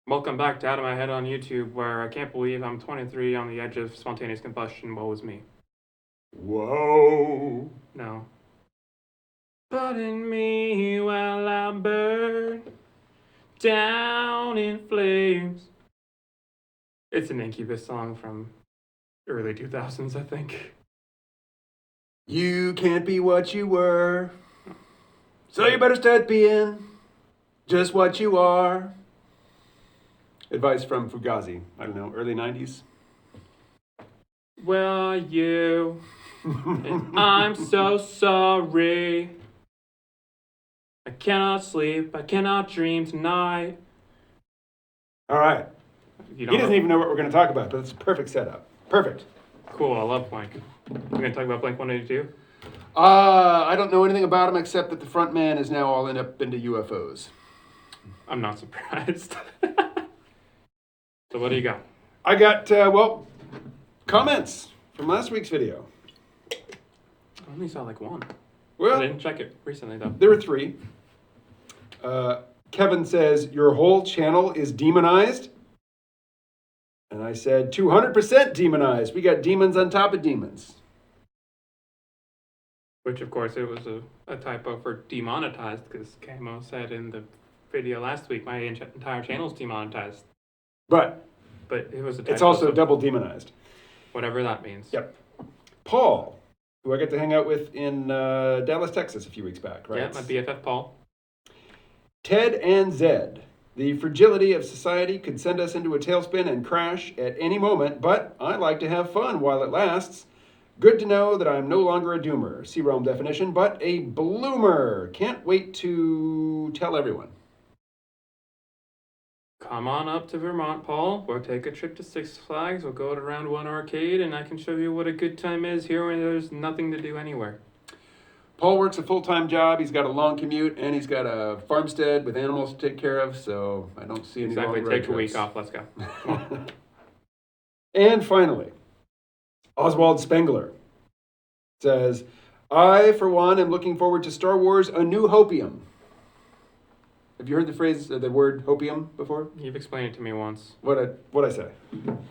Welcome back to Out of My Head on YouTube, where I can't believe I'm 23 on the edge of spontaneous combustion. Woe is me. Whoa. No. But in me while I burn down in flames. It's an Incubus song from early 2000s, I think. You can't be what you were, so you better start being just what you are. Advice from Fugazi. I don't know, early 90s. Where are you? And I'm so sorry. I cannot sleep, I cannot dream tonight. All right. You He doesn't even know what we're going to talk about, but it's a perfect setup. Perfect. Cool, I love Blank. We're going to talk about Blank 182? I don't know anything about him except that the front man is now all up into UFOs. I'm not surprised. So what do you got? I got, comments from last week's video. I only saw like one. I Well, didn't check it recently, though. there were three. Kevin says, your whole channel is demonized. And I said, 200% demonized. We got demons on top of demons. Which, of course, it was a typo for demonetized, because Camo said in the video last week, my entire channel's demonetized. But it was a typo. it's also so double demonized. whatever that means. Yep. Paul, who I got to hang out with in Dallas, Texas a few weeks back, right? Yeah, my BFF Paul. Ted and Zed. The fragility of society could send us into a tailspin and crash at any moment, but I like to have fun while it lasts. Good to know that I'm no longer a doomer, C-realm definition, but a bloomer. Can't wait to tell everyone. Come on up to Vermont, Paul. We'll take a trip to Six Flags. We'll go to Round 1 Arcade, and I can show you what a good time is here when there's nothing to do anywhere. Paul works a full-time job. He's got a long commute, and he's got a farmstead with animals to take care of, so I don't see any long road Take trips. a week off. Let's go. And finally, Oswald Spengler says, I, for one, am looking forward to Star Wars A New Hopium. Have you heard the word hopium before? You've explained it to me once. What I say?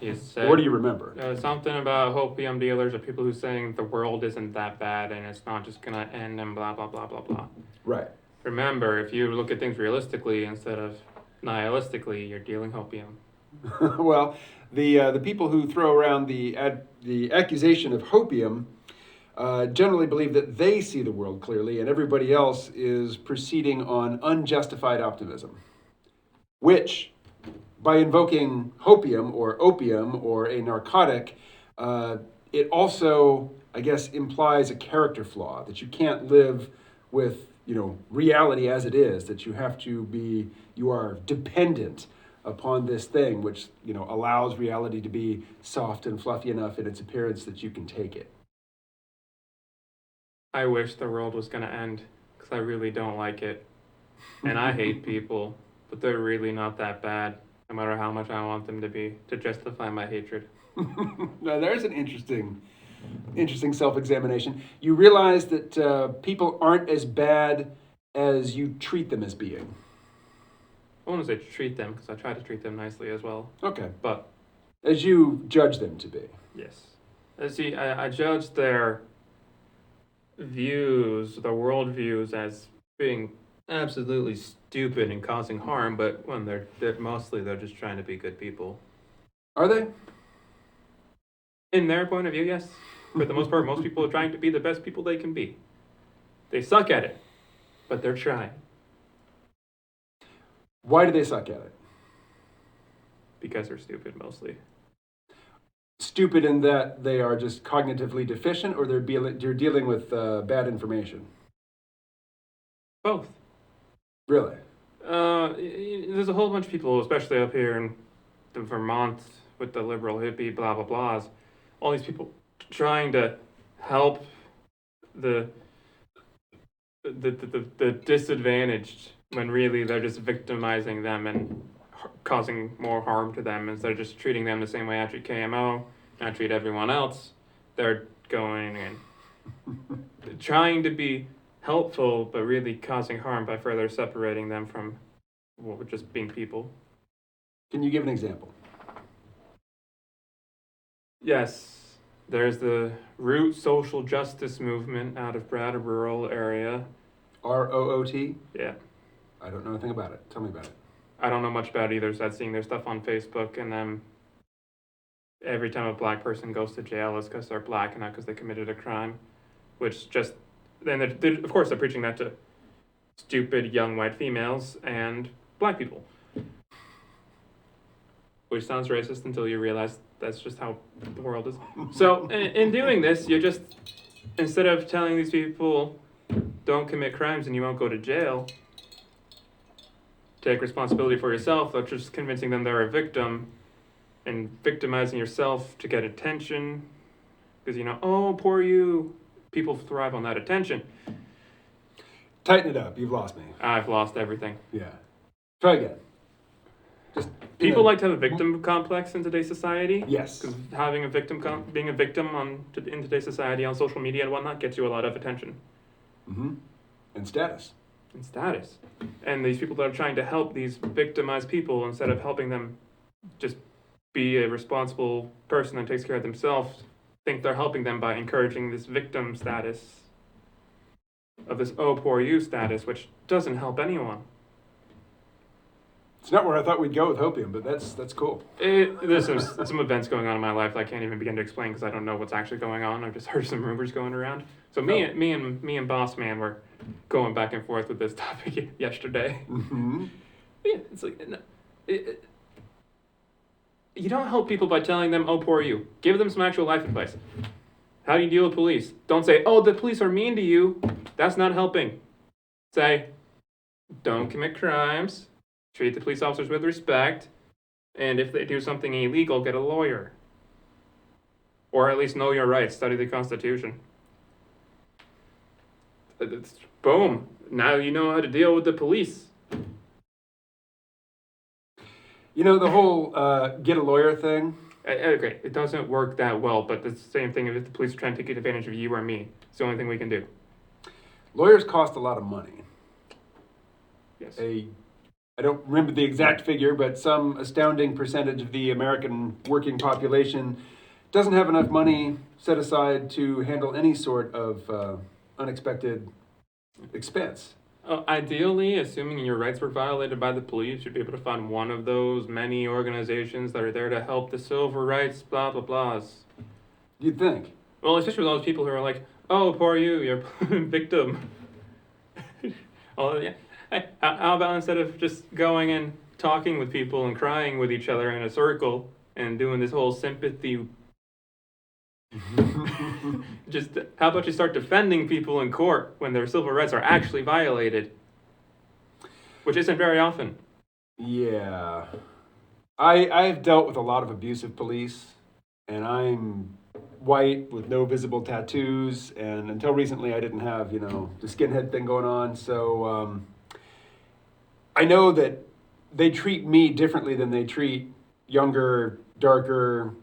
You said, What do you remember? Something about hopium dealers or people who saying the world isn't that bad and it's not just gonna end and blah blah blah blah blah. Right. Remember, if you look at things realistically instead of nihilistically, you're dealing hopium. Well, the people who throw around the accusation of hopium generally believe that they see the world clearly and everybody else is proceeding on unjustified optimism, which, by invoking hopium or opium or a narcotic, it also, I guess, implies a character flaw, that you can't live with, reality as it is, that you are dependent upon this thing, which, allows reality to be soft and fluffy enough in its appearance that you can take it. I wish the world was gonna end because I really don't like it. And I hate people, but they're really not that bad, no matter how much I want them to be, to justify my hatred. Now, there's an interesting self-examination. You realize that people aren't as bad as you treat them as being. I wouldn't say treat them, because I try to treat them nicely as well. Okay. But as you judge them to be. yes. See, I judge their views, their world views, as being absolutely stupid and causing harm, but when they're just trying to be good people. Are they? In their point of view, yes. For the most part, most people are trying to be the best people they can be. They suck at it, but they're trying. Why do they suck at it? Because they're stupid, mostly. Stupid in that they are just cognitively deficient, or you're dealing with bad information? Both. Really? There's a whole bunch of people, especially up here in the Vermont with the liberal hippie blah blah blahs. All these people trying to help the disadvantaged when really they're just victimizing them and causing more harm to them instead of just treating them the same way I treat KMO, I treat everyone else. They're going and trying to be helpful, but really causing harm by further separating them from just being people. Can you give an example? Yes, there's the Root Social Justice Movement out of Brattleboro area. ROOT? Yeah. I don't know anything about it. Tell me about it. I don't know much about it either, so I've seen their stuff on Facebook, and every time a black person goes to jail, it's because they're black and not because they committed a crime, which just, then of course they're preaching that to stupid young white females and black people. Which sounds racist until you realize that's just how the world is. So in doing this, you're just, instead of telling these people, don't commit crimes and you won't go to jail, take responsibility for yourself, they're just convincing them they're a victim and victimizing yourself to get attention. Because, oh, poor you. People thrive on that attention. Tighten it up. You've lost me. I've lost everything. Yeah. Try again. Just people like to have a victim complex in today's society. Yes. Because having a victim, being a victim in today's society on social media and whatnot gets you a lot of attention. Mm-hmm. And status. And these people that are trying to help these victimized people, instead of helping them just be a responsible person that takes care of themselves, think they're helping them by encouraging this victim status of this oh poor you status, which doesn't help anyone. It's not where I thought we'd go with hopium, but that's cool. There's some events going on in my life that I can't even begin to explain because I don't know what's actually going on. I've just heard some rumors going around. So me and Boss Man were going back and forth with this topic yesterday. Mm-hmm. Yeah, it's like you don't help people by telling them, "Oh, poor you." Give them some actual life advice. How do you deal with police? Don't say, "Oh, the police are mean to you." That's not helping. Say, "Don't commit crimes. Treat the police officers with respect. And if they do something illegal, get a lawyer. Or at least know your rights. Study the Constitution." Boom. Now you know how to deal with the police. The whole get a lawyer thing. Okay, it doesn't work that well, but it's the same thing if the police are trying to take advantage of you or me. It's the only thing we can do. Lawyers cost a lot of money. Yes. I don't remember the exact figure, but some astounding percentage of the American working population doesn't have enough money set aside to handle any sort of unexpected expense. Ideally, assuming your rights were violated by the police, you'd be able to find one of those many organizations that are there to help the civil rights, blah, blah, blahs. You'd think. Well, especially with those people who are like, "Oh, poor you, you're a victim." Oh, yeah. Hey, how about instead of just going and talking with people and crying with each other in a circle and doing this whole sympathy, just how about you start defending people in court when their civil rights are actually violated, which isn't very often. Yeah. I've dealt with a lot of abusive police, and I'm white with no visible tattoos, and until recently I didn't have, the skinhead thing going on, so I know that they treat me differently than they treat younger, darker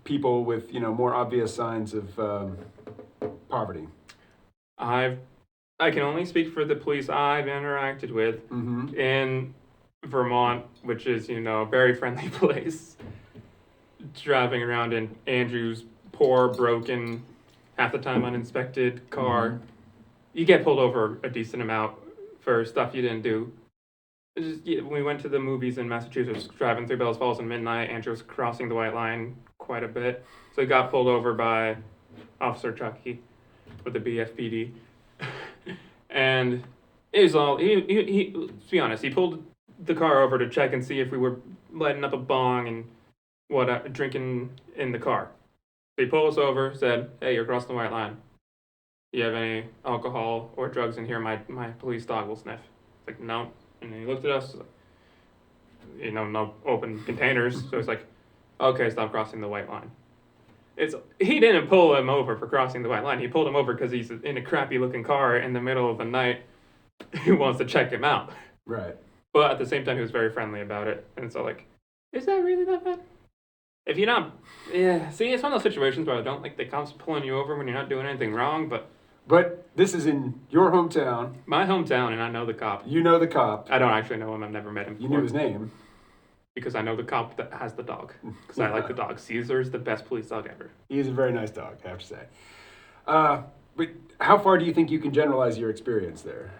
people with, more obvious signs of poverty. I can only speak for the police I've interacted with in Vermont, which is, a very friendly place. Driving around in Andrew's poor, broken, half the time uninspected car, you get pulled over a decent amount for stuff you didn't do. We went to the movies in Massachusetts, driving through Bells Falls at midnight. Andrew was crossing the white line quite a bit, so he got pulled over by Officer Chucky with the BFPD. And it was all, he, to be honest, he pulled the car over to check and see if we were lighting up a bong and drinking in the car. So he pulled us over, said, "Hey, you're crossing the white line. Do you have any alcohol or drugs in here? My police dog will sniff." It's like, "No." And he looked at us, no open containers. So it's like, "Okay, stop crossing the white line." He didn't pull him over for crossing the white line. He pulled him over because he's in a crappy looking car in the middle of the night who wants to check him out. Right. But at the same time, he was very friendly about it. And so, is that really that bad? If you're not, yeah. See, it's one of those situations where I don't like the cops pulling you over when you're not doing anything wrong, but this is in your hometown. My hometown, and I know the cop. You know the cop. I don't actually know him. I've never met him before. You knew his name. because I know the cop that has the dog. Because I like the dog. Caesar's the best police dog ever. He's a very nice dog, I have to say. But how far do you think you can generalize your experience there?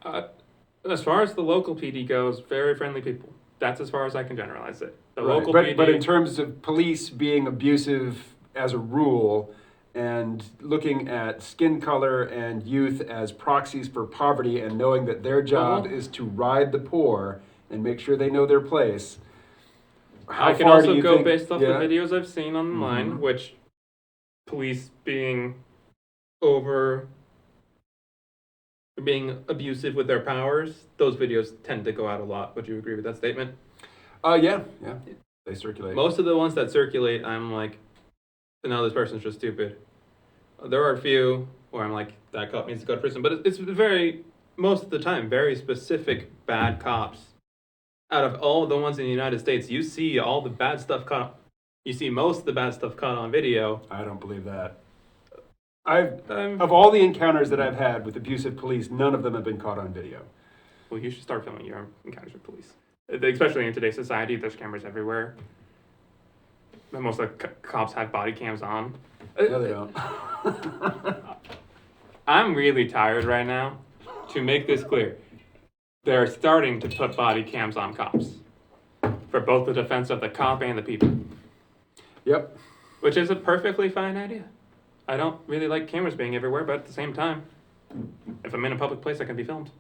As far as the local PD goes, very friendly people. That's as far as I can generalize it. The Right. local but, PD. But in terms of police being abusive as a rule and looking at skin color and youth as proxies for poverty and knowing that their job is to ride the poor and make sure they know their place. I can also go based off the videos I've seen online, Mm-hmm. which police being abusive with their powers, those videos tend to go out a lot. Would you agree with that statement? Yeah. They circulate. Most of the ones that circulate, I'm like, no, this person's just stupid. There are a few where I'm like, that cop needs to go to prison, but it's very, most of the time, very specific bad cops. Out of all the ones in the United States, you see all the bad stuff caught. You see most of the bad stuff caught on video. I don't believe that. Of all the encounters that I've had with abusive police, none of them have been caught on video. Well, you should start filming your encounters with police. Especially in today's society, there's cameras everywhere. Most of the cops have body cams on. No, they don't. I'm really tired right now. To make this clear, they're starting to put body cams on cops for both the defense of the cop and the people. Yep. Which is a perfectly fine idea. I don't really like cameras being everywhere, but at the same time, if I'm in a public place, I can be filmed.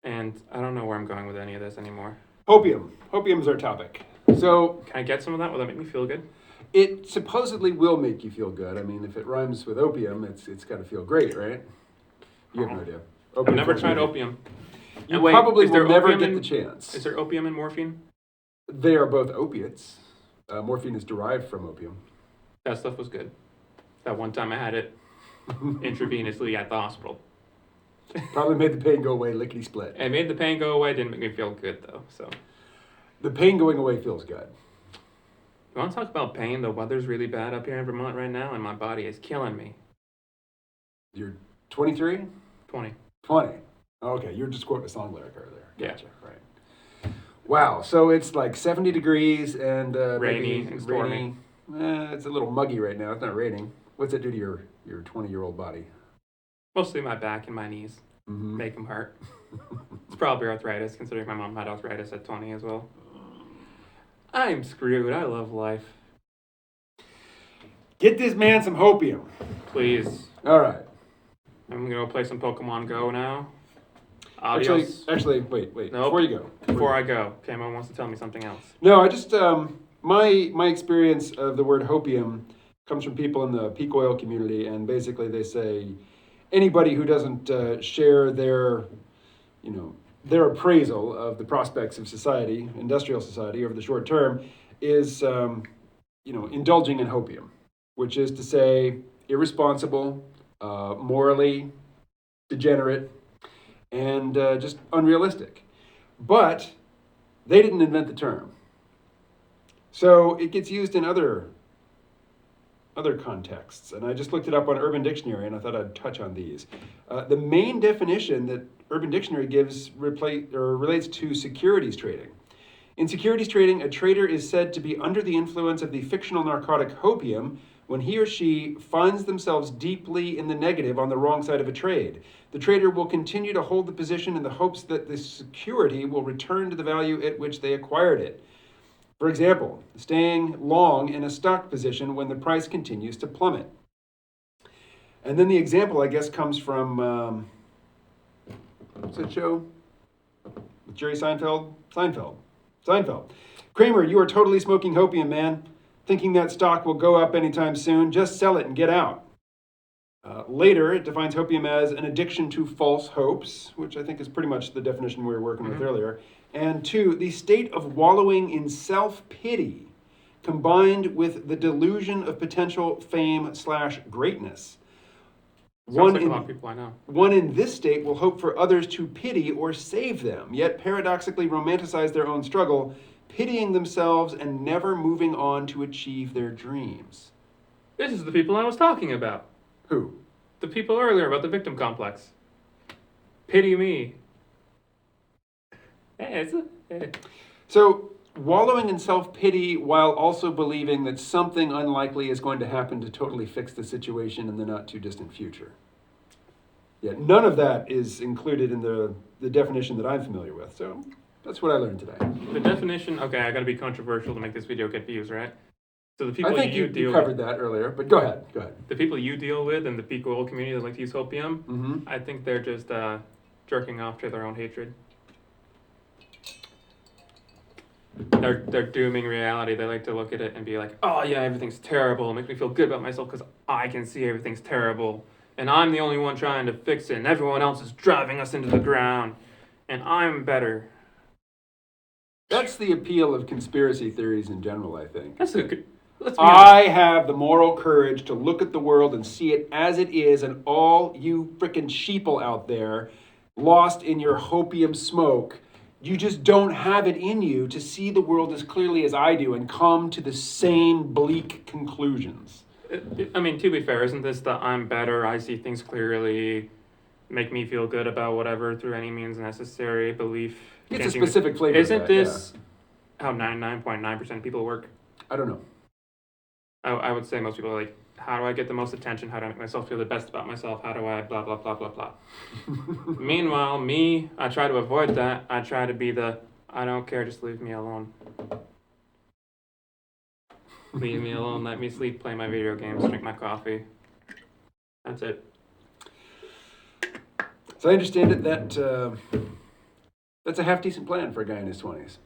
And I don't know where I'm going with any of this anymore. Hopium. Hopium is our topic. So, can I get some of that? Will that make me feel good? It supposedly will make you feel good. I mean, if it rhymes with opium, it's got to feel great, right? You have no idea. I've never tried opium. You probably will never get the chance. Is there opium and morphine? They are both opiates. Morphine is derived from opium. That stuff was good. That one time I had it intravenously at the hospital. Probably made the pain go away lickety split. It made the pain go away. Didn't make me feel good though. So the pain going away feels good. You want to talk about pain? The weather's really bad up here in Vermont right now, and my body is killing me. You're 23? 20. 20. Okay, you're just quoting a song lyric earlier. Gotcha. Yeah. Right. Wow, so it's like 70 degrees and rainy and stormy. It's a little muggy right now. It's not raining. What's it do to your 20-year-old body? Mostly my back and my knees. Mm-hmm. Make them hurt. It's probably arthritis, considering my mom had arthritis at 20 as well. I'm screwed. I love life. Get this man some hopium. Please. All right. I'm going to play some Pokemon Go now. Adios. Actually, wait. Nope. Before you go. Before I go. Kamo wants to tell me something else. No, I just, my experience of the word hopium comes from people in the peak oil community, and basically they say anybody who doesn't share their appraisal of the prospects of society, industrial society, over the short term, is, indulging in hopium, which is to say irresponsible, morally degenerate, and just unrealistic. But they didn't invent the term. So it gets used in other contexts. And I just looked it up on Urban Dictionary, and I thought I'd touch on these. The main definition that Urban Dictionary gives relates to securities trading. In securities trading, a trader is said to be under the influence of the fictional narcotic hopium when he or she finds themselves deeply in the negative on the wrong side of a trade. The trader will continue to hold the position in the hopes that the security will return to the value at which they acquired it. For example, staying long in a stock position when the price continues to plummet. And then the example, I guess, comes from, what's that show? With Jerry Seinfeld? Seinfeld. Kramer, you are totally smoking hopium, man. Thinking that stock will go up anytime soon, just sell it and get out. Later, it defines hopium as an addiction to false hopes, which I think is pretty much the definition we were working with earlier. And 2, the state of wallowing in self-pity combined with the delusion of potential fame/greatness. Sounds like a lot of people I know. One in this state will hope for others to pity or save them, yet paradoxically romanticize their own struggle, pitying themselves and never moving on to achieve their dreams. This is the people I was talking about. Who? The people earlier about the victim complex. Pity me. Hey, So, wallowing in self-pity while also believing that something unlikely is going to happen to totally fix the situation in the not-too-distant future. Yeah, none of that is included in the definition that I'm familiar with, so that's what I learned today. The definition, okay, I gotta be controversial to make this video get views, right? So the people I think you deal covered with, that earlier, but go ahead. the people you deal with and the peak oil community that like to use hopium, Mm-hmm. I think they're just jerking off to their own hatred. They're dooming reality. They like to look at it and be like, oh yeah, everything's terrible. It makes me feel good about myself because I can see everything's terrible. And I'm the only one trying to fix it. And everyone else is driving us into the ground. And I'm better. That's the appeal of conspiracy theories in general, I think. That's a good... Let's be honest. I have the moral courage to look at the world and see it as it is, and all you frickin' sheeple out there, lost in your hopium smoke, you just don't have it in you to see the world as clearly as I do and come to the same bleak conclusions. I mean, to be fair, isn't this the I'm better, I see things clearly, make me feel good about whatever through any means necessary belief? It's a specific flavor. Isn't this how 99.9% of people work? I don't know. I would say most people are like, how do I get the most attention? How do I make myself feel the best about myself? How do I blah, blah, blah, blah, blah. Meanwhile, I try to avoid that. I try to be the, I don't care, just leave me alone. Leave me alone, let me sleep, play my video games, drink my coffee. That's it. So I understand it that that's a half decent plan for a guy in his 20s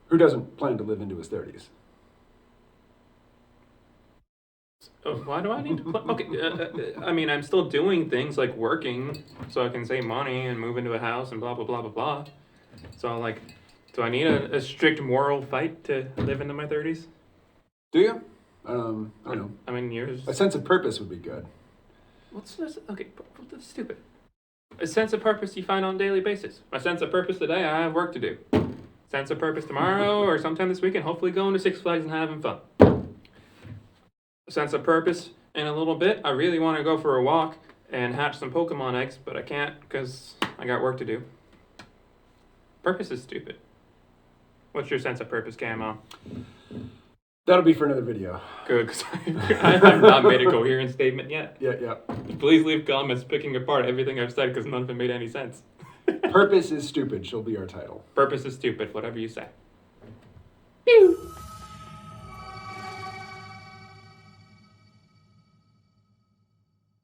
who doesn't plan to live into his 30s. Oh, why do I need to play? Okay, I mean, I'm still doing things like working so I can save money and move into a house and blah, blah, blah, blah, blah. So, like, do I need a strict moral fight to live into my 30s? Do you? I don't know. I mean, yours... A sense of purpose would be good. What's this? Okay, that's stupid. A sense of purpose you find on a daily basis. My sense of purpose today, I have work to do. Sense of purpose tomorrow or sometime this weekend, hopefully going to Six Flags and having fun. Sense of purpose in a little bit, I really want to go for a walk and hatch some Pokemon eggs, but I can't because I got work to do. Purpose is stupid. What's your sense of purpose, Camo? That'll be for another video. Good, because I have not made a coherent statement yet. Yeah. Please leave comments picking apart everything I've said because none of it made any sense. Purpose is stupid shall be our title. Purpose is stupid, whatever you say. Pew!